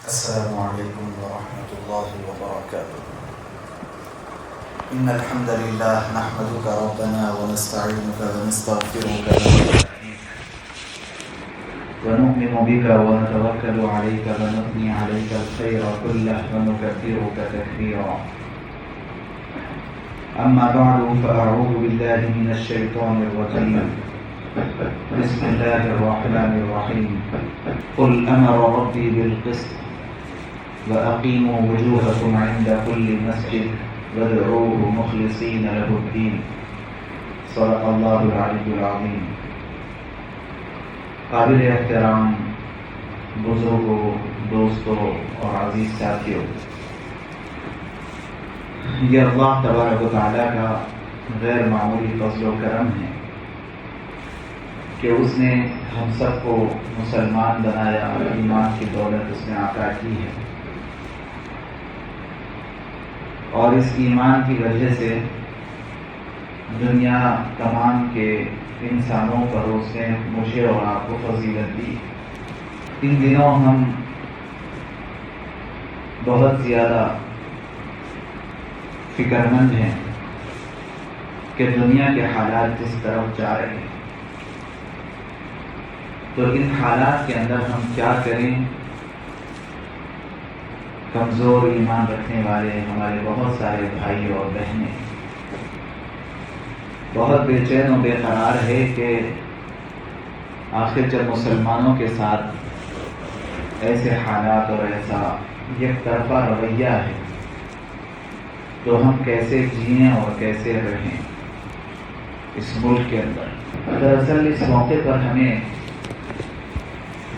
السلام عليكم ورحمة الله وبركاته. إن الحمد لله نحمدك ربنا ونستعينك ونستغفرك ونؤمن بك ونتوكل عليك ونثني عليك الخير كله ونكثرك تكثيرا. أما بعد فأعوذ بالله من الشيطان الرجيم. بسم الله الرحمن الرحيم. قل أمر ربي بالقسط وأقيموا وجوهكم عند كل مسجد وادعوه مخلصين له الدين. صدق الله العلي العظيم. قابل احترام بزرگوں، دوستوں اور عزیز ساتھیوں، یہ اللہ تبارک و تعالیٰ کا غیر معمولی فضل و کرم ہے کہ اس نے ہم سب کو مسلمان بنایا، ایمان کی دولت اس نے عطا کی ہے، اور اس ایمان کی وجہ سے دنیا تمام کے انسانوں پر اس نے مجھے اور آپ کو فضیلت دی۔ ان دنوں ہم بہت زیادہ فکر مند ہیں کہ دنیا کے حالات کس طرف جا رہے ہیں، تو ان حالات کے اندر ہم کیا کریں؟ کمزور ایمان رکھنے والے ہمارے بہت سارے بھائی اور بہنیں بہت بے چین و بے قرار ہے کہ آخر جب مسلمانوں کے ساتھ ایسے حالات اور ایسا یک طرفہ رویہ ہے تو ہم کیسے جئیں اور کیسے رہیں اس ملک کے اندر۔ دراصل اس موقع پر ہمیں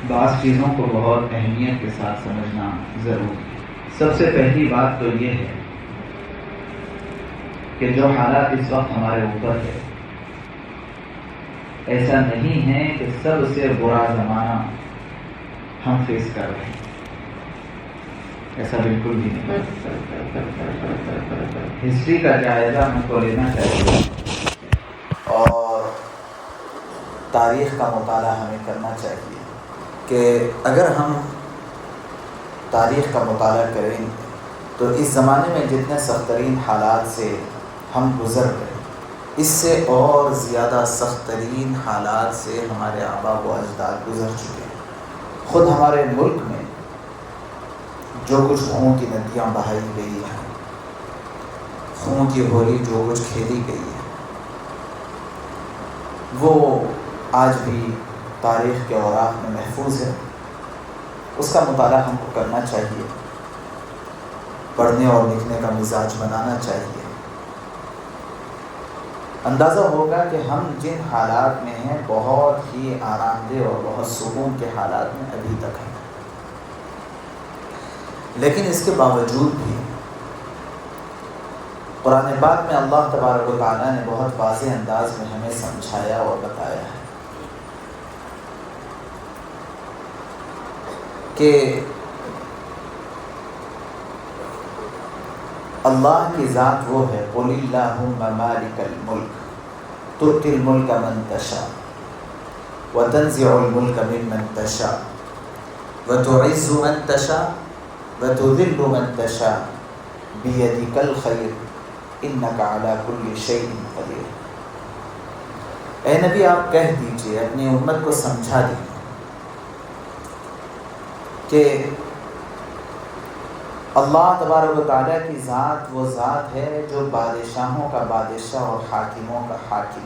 بعض چیزوں کو بہت اہمیت کے ساتھ سمجھنا ضروری ہے۔ سب سے پہلی بات تو یہ ہے کہ جو حالات اس وقت ہمارے اوپر ہے، ایسا نہیں ہے کہ سب سے برا زمانہ ہم فیس کر رہے ہیں، ایسا بالکل بھی نہیں۔ ہسٹری کا جائزہ ہم کو لینا چاہیے اور تاریخ کا مطالعہ ہمیں کرنا چاہیے کہ اگر ہم تاریخ کا مطالعہ کریں تو اس زمانے میں جتنے سخت ترین حالات سے ہم گزر گئے، اس سے اور زیادہ سخت ترین حالات سے ہمارے آباء و اجداد گزر چکے ہیں۔ خود ہمارے ملک میں جو کچھ خون کی ندیاں بہائی گئی ہیں، خون کی ہولی جو کچھ کھیلی گئی ہے، وہ آج بھی تاریخ کے اوراق میں محفوظ ہے۔ اس کا مطالعہ ہم کو کرنا چاہیے، پڑھنے اور لکھنے کا مزاج بنانا چاہیے۔ اندازہ ہوگا کہ ہم جن حالات میں ہیں بہت ہی آرام دہ اور بہت سکون کے حالات میں ابھی تک ہیں، لیکن اس کے باوجود بھی قرآن پاک میں اللہ تبارک و تعالیٰ نے بہت واضح انداز میں ہمیں سمجھایا اور بتایا ہے کہ اللہ کی ذات وہ ہے، قُلِ اللَّهُمَّ مَالِكَ الْمُلْكِ تُؤْتِي الْمُلْكَ مَنْ تَشَاءُ وَتَنزِعُ الْمُلْكَ مِمَّنْ تَشَاءُ وَتُعِزُّ مَنْ تَشَاءُ وَتُذِلُّ مَنْ تَشَاءُ بِيَدِكَ الْخَيْرُ إِنَّكَ عَلَى كُلِّ شَيْءٍ قَدِيرٌ۔ اے نبی آپ کہہ دیجئے، اپنی امت کو سمجھا دیجئے کہ اللہ تبارک و تعالیٰ کی ذات وہ ذات ہے جو بادشاہوں کا بادشاہ اور حاکموں کا حاکم،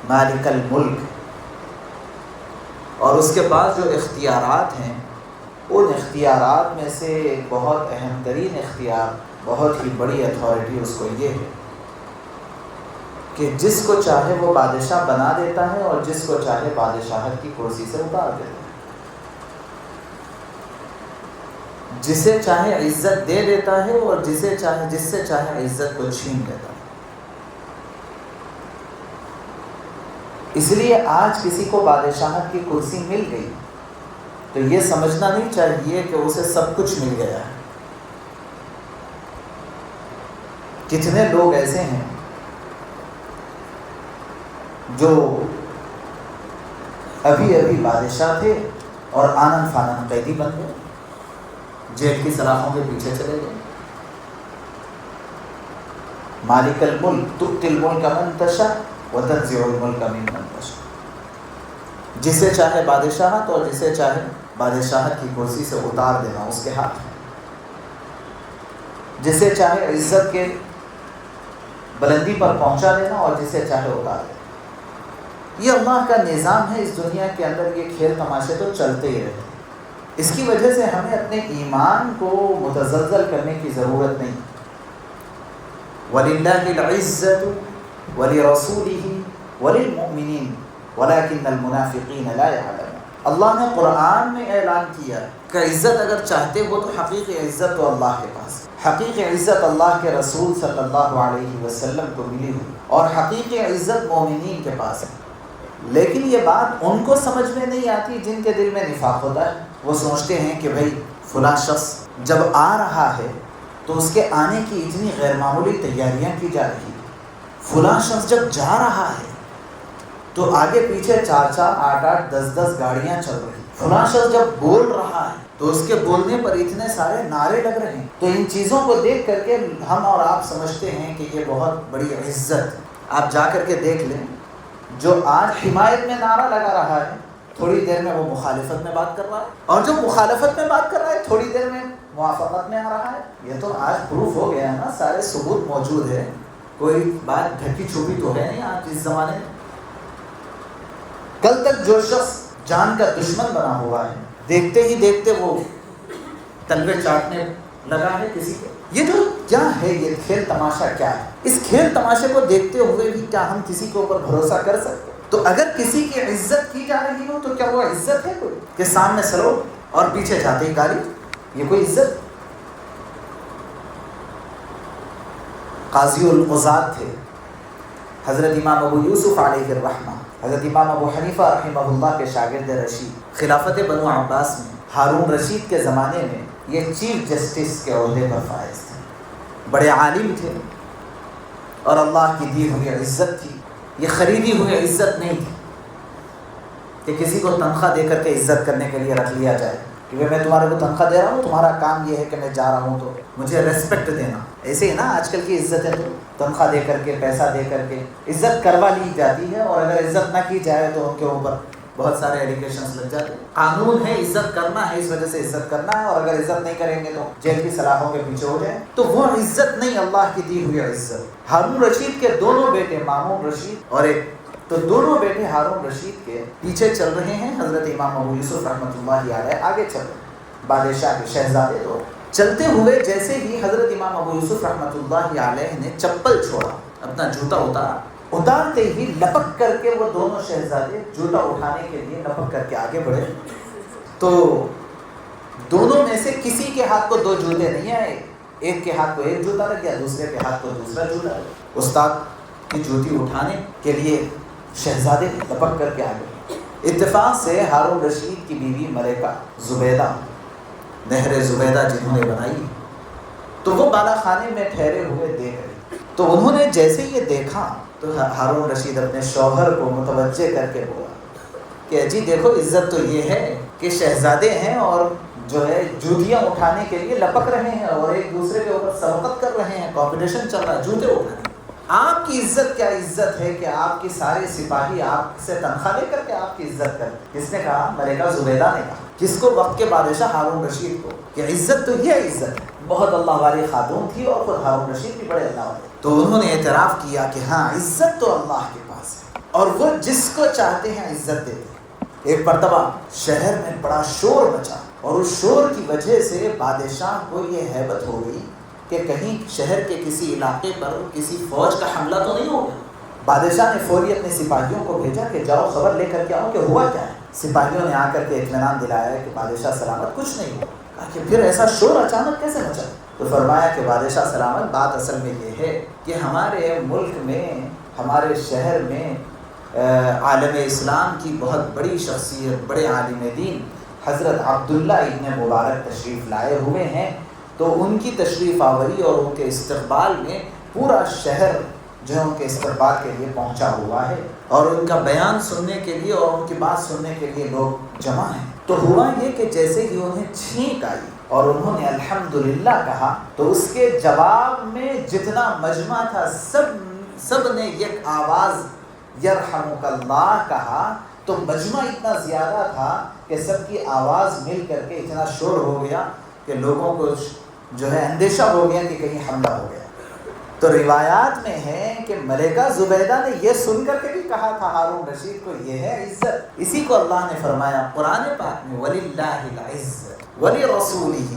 مالک الملک، اور اس کے بعد جو اختیارات ہیں ان اختیارات میں سے ایک بہت اہم ترین اختیار، بہت ہی بڑی اتھارٹی اس کو یہ ہے کہ جس کو چاہے وہ بادشاہ بنا دیتا ہے اور جس کو چاہے بادشاہت کی کرسی سے اتار دیتا ہے، جسے چاہے عزت دے دیتا ہے اور جس سے چاہے عزت کو چھین لیتا ہے۔ اس لیے آج کسی کو بادشاہت کی کرسی مل گئی تو یہ سمجھنا نہیں چاہیے کہ اسے سب کچھ مل گیا ہے۔ کتنے لوگ ایسے ہیں جو ابھی بادشاہ تھے اور آنن فانن قیدی بن گئے، جیل کی سلاخوں کے پیچھے چلے گئے. مالک الملک تؤتی الملک من تشاء وتنزع الملک ممن تشاء. جسے چاہے بادشاہت اور جسے چاہے بادشاہت کی کرسی سے اتار دینا اس کے ہاتھ میں. جسے چاہے عزت کے بلندی پر پہنچا دینا اور جسے چاہے اتار دینا. یہ اللہ کا نظام ہے. اس دنیا کے اندر یہ کھیل تماشے تو چلتے ہی رہتے. اس کی وجہ سے ہمیں اپنے ایمان کو متزلزل کرنے کی ضرورت نہیں. وَلِلَّهِ الْعِزَّةُ وَلِرَسُولِهِ وَلِلْمُؤْمِنِينَ وَلَكِنَّ الْمُنَافِقِينَ لَا يَعْلَمُونَ. اللہ نے قرآن میں اعلان کیا کہ عزت اگر چاہتے ہو تو حقیقی عزت تو اللہ کے پاس. حقیقی عزت اللہ کے رسول صلی اللہ علیہ وسلم کو ملی ہوئی اور حقیقی عزت مومنین کے پاس ہے. لیکن یہ بات ان کو سمجھ میں نہیں آتی جن کے دل میں نفاق ہوتا ہے. وہ سوچتے ہیں کہ بھائی فلاں شخص جب آ رہا ہے تو اس کے آنے کی اتنی غیر معمولی تیاریاں کی جا رہی ہیں. فلاں شخص جب جا رہا ہے تو آگے پیچھے 4-4 8-8 10-10 گاڑیاں چل رہی. فلاں شخص جب بول رہا ہے تو اس کے بولنے پر اتنے سارے نعرے لگ رہے ہیں. تو ان چیزوں کو دیکھ کر کے ہم اور آپ سمجھتے ہیں کہ یہ بہت بڑی عزت. آپ جا کر کے دیکھ لیں جو آج حمایت میں نعرہ لگا رہا ہے تھوڑی دیر میں وہ مخالفت میں بات کر رہا ہے, اور جو مخالفت میں بات کر رہا ہے تھوڑی دیر میں موافقت میں آ رہا ہے. یہ تو آج پروف ہو گیا ہے نا, سارے ثبوت موجود ہے. کوئی بات ڈھکی چھپی تو ہے نہیں آج اس زمانے میں. کل تک جو شخص جان کا دشمن بنا ہوا ہے دیکھتے ہی دیکھتے وہ تلوے چاٹنے لگا ہے کسی کو. یہ جو کیا ہے, یہ کھیل تماشا کیا ہے؟ اس کھیل تماشے کو دیکھتے ہوئے بھی کیا ہم کسی کے اوپر بھروسہ کر سکتے؟ تو اگر کسی کی عزت کی جا رہی ہو تو کیا وہ عزت ہے کوئی کہ سامنے سلو اور پیچھے جاتے ہی گالی؟ یہ کوئی عزت؟ قاضی القضات تھے حضرت امام ابو یوسف علیہ الرحمہ, حضرت امام ابو حنیفہ رحمہ اللہ کے شاگرد رشید. خلافت بنو عباس میں ہارون رشید کے زمانے میں یہ چیف جسٹس کے عہدے پر فائز تھے. بڑے عالم تھے اور اللہ کی دی ہوئی عزت تھی. یہ خریدی ہوئی عزت نہیں تھی کہ کسی کو تنخواہ دے کر کے عزت کرنے کے لیے رکھ لیا جائے کہ میں تمہارے کو تنخواہ دے رہا ہوں, تمہارا کام یہ ہے کہ میں جا رہا ہوں تو مجھے ریسپیکٹ دینا. ایسے ہی نا آج کل کی عزت ہے, تو تنخواہ دے کر کے پیسہ دے کر کے عزت کروا لی جاتی ہے, اور اگر عزت نہ کی جائے تو ان کے اوپر بہت سارے ایلیگیشنز لگ جاتے ہیں. قانون ہے عزت کرنا ہے, اس وجہ سے عزت کرنا ہے, اور اگر عزت نہیں کریں گے تو جیل کی سلاخوں کے پیچھے ہو جائیں. تو وہ عزت نہیں, اللہ کی دی ہوئی عزت. ہارون رشید کے دونوں بیٹے مامون رشید اور ایک, تو دونوں بیٹے ہارون رشید کے پیچھے چل رہے ہیں حضرت امام ابو یوسف رحمۃ اللہ علیہ, آگے چل رہے ہیں بادشاہ کے شہزادے. تو چلتے ہوئے جیسے ہی حضرت امام ابو یوسف رحمۃ اللہ علیہ نے چپل چھوڑا, اپنا جوتا اتارا, اتارتے ہی لپک کر کے وہ دونوں شہزادے جوتا اٹھانے کے لیے لپک کر کے آگے بڑھے. تو دونوں میں سے کسی کے ہاتھ کو 2 جوتے نہیں آئے, ایک کے ہاتھ کو ایک جوتا لگ گیا, دوسرے کے ہاتھ کو دوسرا جوتا لگ گیا. استاد کی جوتی اٹھانے کے لیے شہزادے لپک کر کے آگے. اتفاق سے ہارون رشید کی بیوی ملکہ زبیدہ, نہر زبیدہ جنہوں نے بنائی, تو وہ بالا خانے میں ٹھہرے ہوئے دیکھ رہے. تو انہوں نے جیسے یہ دیکھا تو ہارون رشید اپنے شوہر کو متوجہ کر کے بولا کہ جی دیکھو عزت تو یہ ہے کہ شہزادے ہیں اور جو ہے جوتیاں اٹھانے کے لیے لپک رہے ہیں اور ایک دوسرے کے اوپر سبقت کر رہے ہیں, کمپٹیشن چل رہا ہے جوتے اٹھانے. آپ کی عزت کیا عزت ہے کہ آپ کی سارے سپاہی آپ سے تنخواہ لے کر کے آپ کی عزت کریں. کس نے کہا؟ ملکہ زبیدہ نے کہا. کس کو؟ وقت کے بادشاہ ہارون رشید کو, کہ عزت تو یہ عزت ہے. بہت اللہ والی خاتون تھی اور خود ہارون رشید بھی بڑے اللہ والے. تو انہوں نے اعتراف کیا کہ ہاں عزت تو اللہ کے پاس ہے اور وہ جس کو چاہتے ہیں عزت دیتے ہیں. ایک مرتبہ شہر میں بڑا شور مچا اور اس شور کی وجہ سے بادشاہ کو یہ ہیبت ہو گئی کہ کہیں شہر کے کسی علاقے پر کسی فوج کا حملہ تو نہیں ہو گیا. بادشاہ نے فوری اپنے سپاہیوں کو بھیجا کہ جاؤ خبر لے کر کے آؤ کہ ہوا کیا ہے. سپاہیوں نے آ کر کے اطمینان دلایا کہ بادشاہ سلامت, کچھ نہیں ہوا. کہا کہ پھر ایسا شور اچانک کیسے مچا؟ تو فرمایا کہ بادشاہ سلامت, بات اصل میں یہ ہے کہ ہمارے ملک میں, ہمارے شہر میں عالم اسلام کی بہت بڑی شخصیت, بڑے عالم دین حضرت عبداللہ ابن مبارک تشریف لائے ہوئے ہیں. تو ان کی تشریف آوری اور ان کے استقبال میں پورا شہر جو ہے ان کے استقبال کے لیے پہنچا ہوا ہے, اور ان کا بیان سننے کے لیے اور ان کی بات سننے کے لیے لوگ جمع ہیں. تو ہوا یہ کہ جیسے ہی انہیں چھینک آئی اور انہوں نے الحمدللہ کہا تو اس کے جواب میں جتنا مجمع تھا سب نے یک آواز یرحمک اللہ کہا، تو مجمع اتنا زیادہ تھا کہ سب کی آواز مل کر کے اتنا شور ہو گیا کہ لوگوں کو جو ہے اندیشہ ہو گیا کہ کہیں حملہ ہو گیا۔ تو روایات میں ہے کہ ملکہ زبیدہ نے یہ سن کر کے بھی کہا تھا ہارون رشید کو، یہ ہے عزت۔ اسی کو اللہ نے فرمایا قرآن پاک میں وَلِلَّهِ الْعِزَّةُ وَلِرَسُولِهِ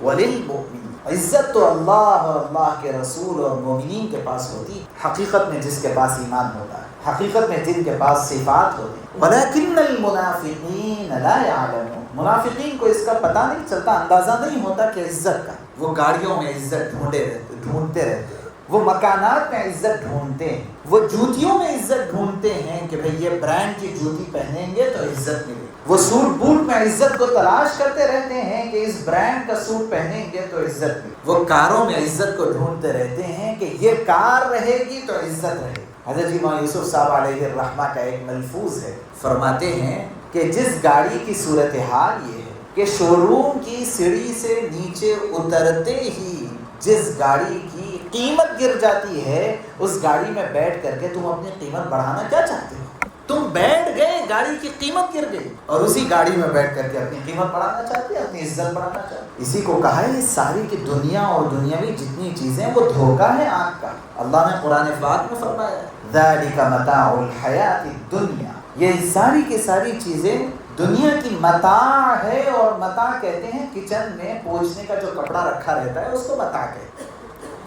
وَلِلْمُؤْمِنِينَ، عزت تو اللہ اور اللہ کے رسول اور مومنین کے پاس ہوتی، حقیقت میں جس کے پاس ایمان ہوتا ہے، حقیقت میں جن کے پاس صفات ہوتی، وَلَكِنَّ الْمُنَافِقِينَ لَا يَعْلَمُونَ، منافقین کو اس کا پتہ نہیں چلتا، اندازہ نہیں ہوتا کہ عزت کا۔ وہ گاڑیوں میں عزت ڈھونڈتے رہتے، وہ مکانات میں عزت ڈھونڈتے ہیں، وہ جوتیوں میں عزت ڈھونڈتے ہیں کہ بھئی یہ برانڈ کی جوتی پہنیں گے تو عزت ملے، وہ سوٹ بوٹ میں عزت کو تلاش کرتے رہتے ہیں کہ اس برانڈ کا سوٹ پہنیں گے تو عزت ملے، وہ کاروں میں عزت کو ڈھونڈتے رہتے ہیں کہ یہ کار رہے گی تو عزت رہے گی۔ حضرت امام یوسف صاحب علیہ الرحمہ کا ایک ملفوظ ہے، فرماتے ہیں کہ جس گاڑی کی صورتحال یہ ہے کہ شو روم کی سیڑھی سے نیچے اترتے ہی جس گاڑی کی قیمت گر جاتی ہے، اس گاڑی میں بیٹھ کر کے تم اپنی قیمت بڑھانا کیا چاہتے ہو؟ تم بیٹھ گئے، گاڑی کی قیمت گر گئی، اور اسی گاڑی میں بیٹھ کر کے اپنی قیمت بڑھانا چاہتے ہیں، اپنی عزت بڑھانا چاہتے ہیں۔ اسی کو کہا ہے ساری کی دنیا اور دنیاوی جتنی چیزیں وہ دھوکہ ہے آنکھ کا۔ اللہ نے قرآن پاک میں فرمایا ذَلِكَ مَتَاعُ الْحَيَاةِ الدُّنْيَا، یہ ساری کی ساری چیزیں دنیا کی متاع ہے، اور متاع کہتے ہیں کچن میں پوچھنے کا جو کپڑا رکھا رہتا ہے اس کو متاع کہتے ہیں۔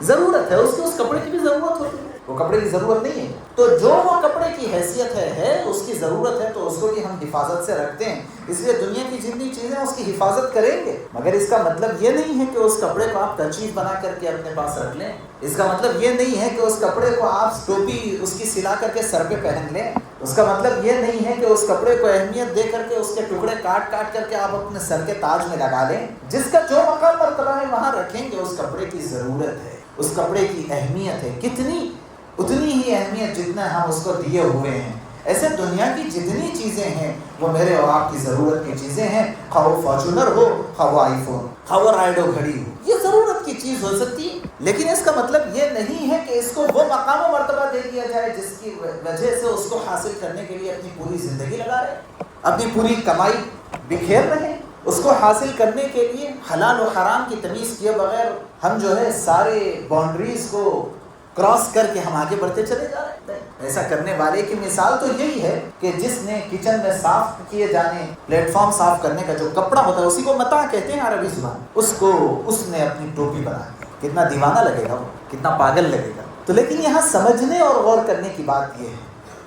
ضرورت ہے اس کپڑے کی بھی ضرورت ہوتی ہے، وہ کپڑے کی ضرورت نہیں ہے تو جو وہ کپڑے کی حیثیت ہے اس کی ضرورت ہے تو اس کو بھی ہم حفاظت سے رکھتے ہیں، اس لیے دنیا کی جتنی چیزیں اس کی حفاظت کریں گے، مگر اس کا مطلب یہ نہیں ہے کہ اس کپڑے کو آپ کرچیف بنا کر کے اپنے پاس رکھ لیں، اس کا مطلب یہ نہیں ہے کہ اس کپڑے کو آپ ٹوپی اس کی سلا کر کے سر پہ پہن لیں، اس کا مطلب یہ نہیں ہے کہ اس کپڑے کو اہمیت دے کر کے اس کے ٹکڑے کاٹ کر کے آپ اپنے سر کے تاج میں لگا لیں۔ جس کا جو مقام مرتبہ ہے وہاں رکھیں گے، اس کپڑے کی ضرورت ہے، اس کپڑے کی اہمیت ہے، کتنی اتنی ہی اہمیت جتنا ہم اس کو دیے ہوئے ہیں۔ ایسے دنیا کی جتنی چیزیں ہیں وہ میرے اور آپ کی ضرورت کی چیزیں ہیں، خواہ وہ فارچونر ہو، خواہ وہ آئی فون، خواہ وہ رائڈو گھڑی ہو، یہ ضرورت کی چیز ہو سکتی ہے، لیکن اس کا مطلب یہ نہیں ہے کہ اس کو وہ مقام و مرتبہ دے دیا جائے جس کی وجہ سے اس کو حاصل کرنے کے لیے اپنی پوری زندگی لگا رہے، اپنی پوری کمائی بکھیر رہے ہیں۔ اس کو حاصل کرنے کے لیے حلال و حرام کی تمیز کیے بغیر ہم جو ہے سارے باؤنڈریز کو کراس کر کے ہم آگے بڑھتے چلے جا رہے ہیں۔ ایسا کرنے والے کی مثال تو یہی ہے کہ جس نے کچن میں صاف کیے جانے پلیٹ فارم صاف کرنے کا جو کپڑا ہوتا ہے اسی کو متاع کہتے ہیں عربی زبان، اس نے اپنی ٹوپی بنا دی، کتنا دیوانہ لگے گا وہ، کتنا پاگل لگے گا۔ تو لیکن یہاں سمجھنے اور غور کرنے کی بات یہ ہے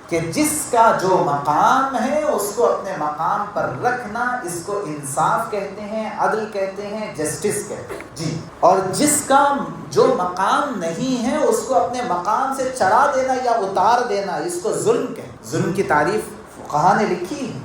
کہ جس کا جو مقام ہے اس کو اپنے مقام پر رکھنا، اس کو انصاف کہتے ہیں، عدل کہتے ہیں، جسٹس کہتے ہیں جی، اور جس کا جو مقام نہیں ہے اس کو اپنے مقام سے چڑھا دینا یا اتار دینا، اس کو ظلم کہتے ہیں۔ ظلم کی تعریف فقہا نے لکھی ہے،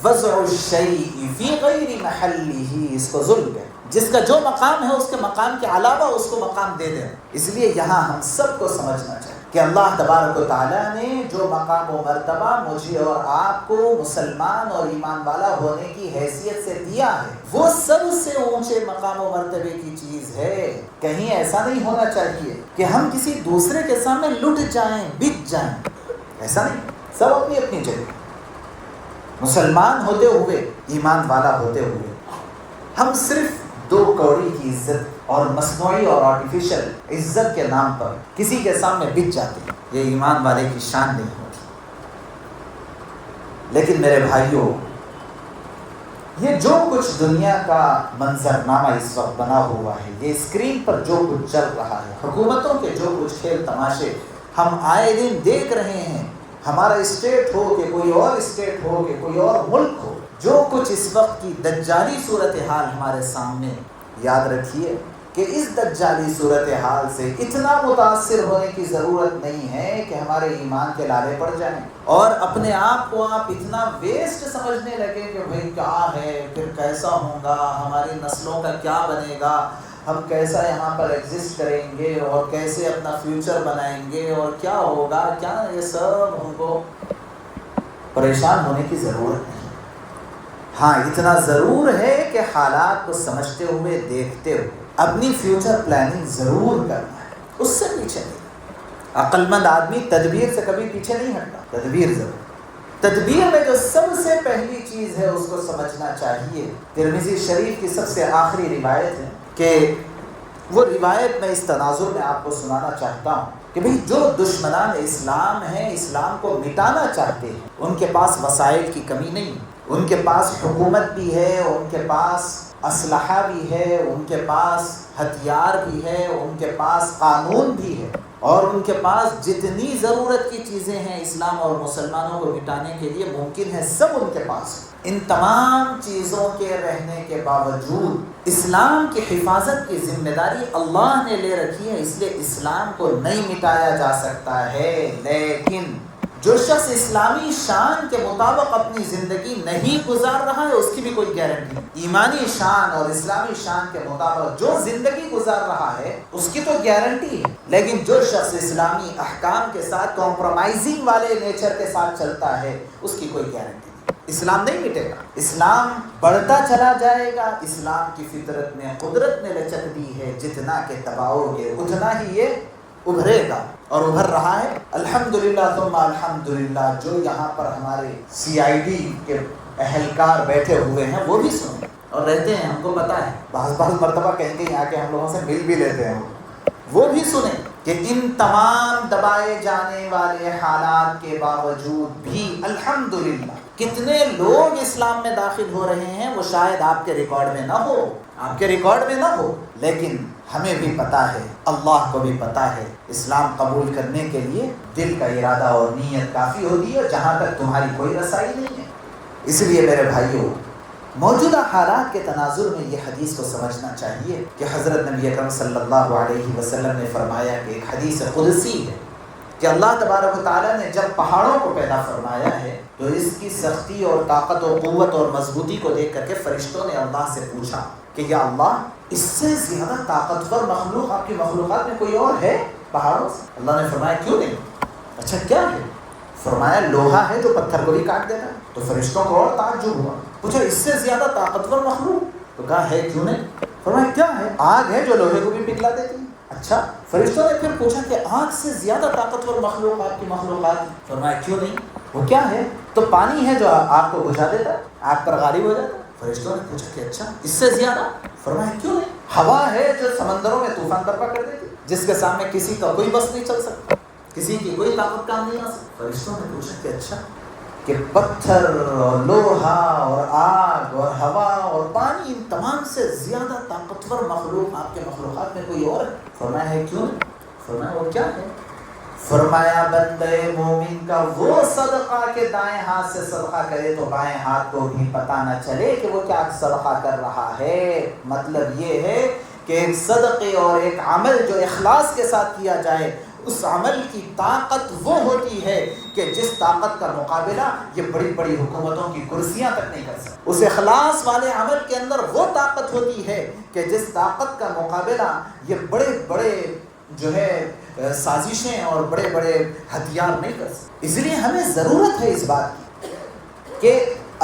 وضع الشیء فی غیر محلہ، اس کو ظلم کہتے ہیں۔ جس کا جو مقام ہے اس کے مقام کے علاوہ اس کو مقام دے دینا۔ اس لیے یہاں ہم سب کو سمجھنا چاہیے کہ اللہ تبارک و تعالیٰ نے جو مقام و مرتبہ مجھے اور آپ کو مسلمان اور ایمان والا ہونے کی حیثیت سے دیا ہے وہ سب سے اونچے مقام و مرتبے کی چیز ہے۔ کہیں ایسا نہیں ہونا چاہیے کہ ہم کسی دوسرے کے سامنے لٹ جائیں، بک جائیں، ایسا نہیں، سب اپنی اپنی جگہ مسلمان ہوتے ہوئے، ایمان والا ہوتے ہوئے ہم صرف دو کوڑی کی عزت اور مصنوعی اور آرٹیفیشل عزت کے نام پر کسی کے سامنے بک جاتے ہیں، یہ ایمان والے کی شان نہیں ہوتی۔ لیکن میرے بھائیوں، یہ جو کچھ دنیا کا منظرنامہ اس وقت بنا ہوا ہے، یہ اسکرین پر جو کچھ چل رہا ہے، حکومتوں کے جو کچھ کھیل تماشے ہم آئے دن دیکھ رہے ہیں، ہمارا اسٹیٹ ہو کہ کوئی اور اسٹیٹ ہو کہ کوئی اور ملک ہو، جو کچھ اس وقت کی دجالی صورتحال ہمارے سامنے، یاد رکھیے کہ اس دجالی صورتحال سے اتنا متاثر ہونے کی ضرورت نہیں ہے کہ ہمارے ایمان کے لالے پڑ جائیں اور اپنے آپ کو آپ اتنا ویسٹ سمجھنے لگے کہ بھئی کیا ہے، پھر کیسا ہوگا، ہماری نسلوں کا کیا بنے گا، ہم کیسا یہاں پر ایگزسٹ کریں گے اور کیسے اپنا فیوچر بنائیں گے اور کیا ہوگا کیا، یہ سب ہم کو پریشان ہونے کی ضرورت نہیں۔ ہاں اتنا ضرور ہے کہ حالات کو سمجھتے ہوئے دیکھتے ہوئے اپنی فیوچر پلاننگ ضرور کرنا ہے، اس سے پیچھے نہیں۔ عقل مند آدمی تدبیر سے کبھی پیچھے نہیں ہٹتا، تدبیر ضرور۔ تدبیر میں جو سب سے پہلی چیز ہے اس کو سمجھنا چاہیے۔ ترمذی شریف کی سب سے آخری روایت ہے کہ وہ روایت میں اس تناظر میں آپ کو سنانا چاہتا ہوں کہ بھئی جو دشمنان اسلام ہیں، اسلام کو مٹانا چاہتے ہیں، ان کے پاس وسائل کی کمی نہیں، ان کے پاس حکومت بھی ہے، ان کے پاس اسلحہ بھی ہے، ان کے پاس ہتھیار بھی ہے، ان کے پاس قانون بھی ہے، اور ان کے پاس جتنی ضرورت کی چیزیں ہیں اسلام اور مسلمانوں کو مٹانے کے لیے ممکن ہے، سب ان کے پاس۔ ان تمام چیزوں کے رہنے کے باوجود اسلام کی حفاظت کی ذمہ داری اللہ نے لے رکھی ہے، اس لیے اسلام کو نہیں مٹایا جا سکتا ہے۔ لیکن جو شخص اسلامی شان کے مطابق اپنی زندگی نہیں گزار رہا ہے اس کی بھی کوئی گارنٹی نہیں۔ ایمانی شان اور اسلامی شان کے مطابق جو زندگی گزار رہا ہے اس کی تو گارنٹی ہے، لیکن جو شخص اسلامی احکام کے ساتھ کمپرومائزنگ والے نیچر کے ساتھ چلتا ہے اس کی کوئی گارنٹی نہیں۔ اسلام نہیں مٹے گا، اسلام بڑھتا چلا جائے گا۔ اسلام کی فطرت میں قدرت نے لچک دی ہے، جتنا کہ دباؤ گے اتنا ہی یہ ابھرے گا، اور ابھر رہا ہے الحمدللہ ثم الحمدللہ۔ جو یہاں پر ہمارے CID کے اہلکار بیٹھے ہوئے ہیں وہ بھی سنیں اور رہتے ہیں، ہم کو پتا ہے، بعض مرتبہ کہیں گے یہاں کے ہم لوگوں سے مل بھی لیتے ہیں، وہ بھی سنیں کہ ان تمام دبائے جانے والے حالات کے باوجود بھی الحمدللہ کتنے لوگ اسلام میں داخل ہو رہے ہیں، وہ شاید آپ کے ریکارڈ میں نہ ہو، آپ کے ریکارڈ میں نہ ہو، لیکن ہمیں بھی پتا ہے، اللہ کو بھی پتا ہے، اسلام قبول کرنے کے لیے دل کا ارادہ اور نیت کافی ہوتی ہے، جہاں تک تمہاری کوئی رسائی نہیں ہے۔ اس لیے میرے بھائیوں، موجودہ حالات کے تناظر میں یہ حدیث کو سمجھنا چاہیے کہ حضرت نبی اکرم صلی اللہ علیہ وسلم نے فرمایا کہ ایک حدیث قدسی ہے کہ اللہ تبارک و تعالیٰ نے جب پہاڑوں کو پیدا فرمایا ہے تو اس کی سختی اور طاقت اور قوت اور مضبوطی کو دیکھ کر کے فرشتوں نے اللہ سے پوچھا کہ یا اللہ، اس سے زیادہ طاقتور مخلوق آپ کی مخلوقات میں کوئی اور ہے پہاڑوں سے؟ اللہ نے فرمایا کیوں نہیں؟ اچھا کیا ہے؟ فرمایا لوہا ہے جو پتھر کو بھی کاٹ دیتا ہے۔ تو فرشتوں کو اور تعجب ہوا، پوچھا اس سے زیادہ طاقتور مخلوق؟ تو کہا ہے، کیوں نہیں؟ فرمایا کیا ہے؟ آگ ہے جو لوہے کو بھی پگھلا دیتی ہے۔ اچھا، فرشتوں نے پھر پوچھا کہ آگ سے زیادہ طاقتور مخلوق آپ کی مخلوقات؟ فرمایا کیوں نہیں؟ وہ کیا ہے؟ تو پانی ہے جو آگ کو بجھا دیتا ہے، آگ پر غالب ہو جاتا ہے۔ فرشتوں نے پوچھا کہ اچھا اس سے زیادہ؟ فرمایا کیوں نہیں؟ ہوا ہے جو سمندروں میں طوفان برپا کر دیتی، جس کے سامنے کسی کا کوئی بس نہیں چل سکتا، کسی کی کوئی طاقت کام نہیں آ سکتی۔ فرشتوں نے پوچھا کہ اچھا کہ پتھر اور لوہا اور آگ اور ہوا اور پانی، ان تمام سے زیادہ طاقتور مخلوق آپ کے مخلوقات میں کوئی اور ہے؟ فرمایا ہے کیوں نہیں؟ فرمایا وہ کیا ہے؟ فرمایا بندے مومن کا وہ صدقہ کہ دائیں ہاتھ سے صدقہ کرے تو بائیں ہاتھ کو بھی پتہ نہ چلے کہ وہ کیا صدقہ کر رہا ہے۔ مطلب یہ ہے کہ ایک صدقے اور ایک عمل جو اخلاص کے ساتھ کیا جائے، اس عمل کی طاقت وہ ہوتی ہے کہ جس طاقت کا مقابلہ یہ بڑی بڑی حکومتوں کی کرسیاں تک نہیں کر سکتی۔ اس اخلاص والے عمل کے اندر وہ طاقت ہوتی ہے کہ جس طاقت کا مقابلہ یہ بڑے بڑے جو ہے سازشیں اور بڑے بڑے ہتھیار نہیں کر سکتے۔ اس لیے ہمیں ضرورت ہے اس بات کی کہ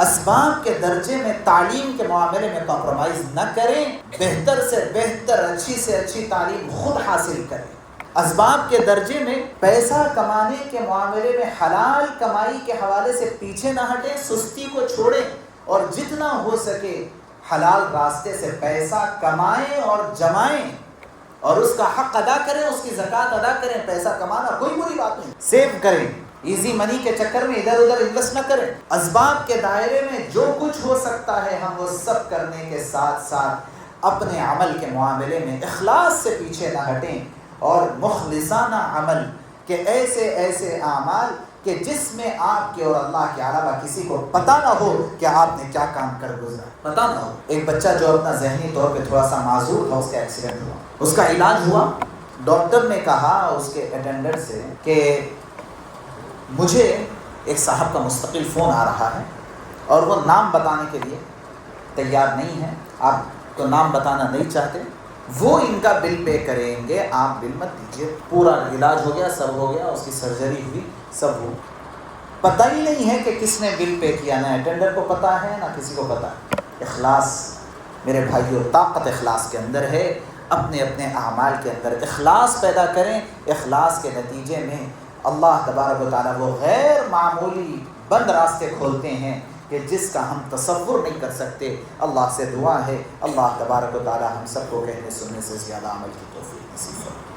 اسباب کے درجے میں تعلیم کے معاملے میں کمپرومائز نہ کریں، بہتر سے بہتر، اچھی سے اچھی تعلیم خود حاصل کریں۔ اسباب کے درجے میں پیسہ کمانے کے معاملے میں حلال کمائی کے حوالے سے پیچھے نہ ہٹیں، سستی کو چھوڑیں اور جتنا ہو سکے حلال راستے سے پیسہ کمائیں اور جمائیں اور اس کا حق ادا کریں، اس کی زکوٰۃ ادا کریں۔ پیسہ کمانا کوئی بری بات نہیں، سیو کریں، ایزی منی کے چکر میں ادھر ادھر انویسٹ نہ کریں۔ اسباب کے دائرے میں جو کچھ ہو سکتا ہے ہم وہ سب کرنے کے ساتھ ساتھ اپنے عمل کے معاملے میں اخلاص سے پیچھے نہ ہٹیں اور مخلصانہ عمل کے ایسے ایسے اعمال کہ جس میں آپ کے اور اللہ کے علاوہ کسی کو پتہ نہ ہو کہ آپ نے کیا کام کر گزرا، پتہ نہ ہو۔ ایک بچہ جو اپنا ذہنی طور پہ تھوڑا سا معذور تھا، اس کا ایکسیڈنٹ ہوا، اس کا علاج ہوا، ڈاکٹر نے کہا اس کے اٹینڈنٹ سے کہ مجھے ایک صاحب کا مستقل فون آ رہا ہے اور وہ نام بتانے کے لیے تیار نہیں ہے، آپ کو نام بتانا نہیں چاہتے، وہ ان کا بل پے کریں گے، آپ بل مت دیجیے۔ پورا علاج ہو گیا، سب ہو گیا، اس کی سرجری ہوئی، سب ہو۔ پتہ ہی نہیں ہے کہ کس نے بل پے کیا، نہ ٹینڈر کو پتہ ہے نہ کسی کو پتہ ہے۔ اخلاص میرے بھائیوں، طاقت اخلاص کے اندر ہے۔ اپنے اپنے اعمال کے اندر اخلاص پیدا کریں۔ اخلاص کے نتیجے میں اللہ تبارک و تعالیٰ وہ غیر معمولی بند راستے کھولتے ہیں کہ جس کا ہم تصور نہیں کر سکتے۔ اللہ سے دعا ہے اللہ تبارک و تعالیٰ ہم سب کو کہنے سننے سے زیادہ عمل کی توفیق نصیب فرمائے۔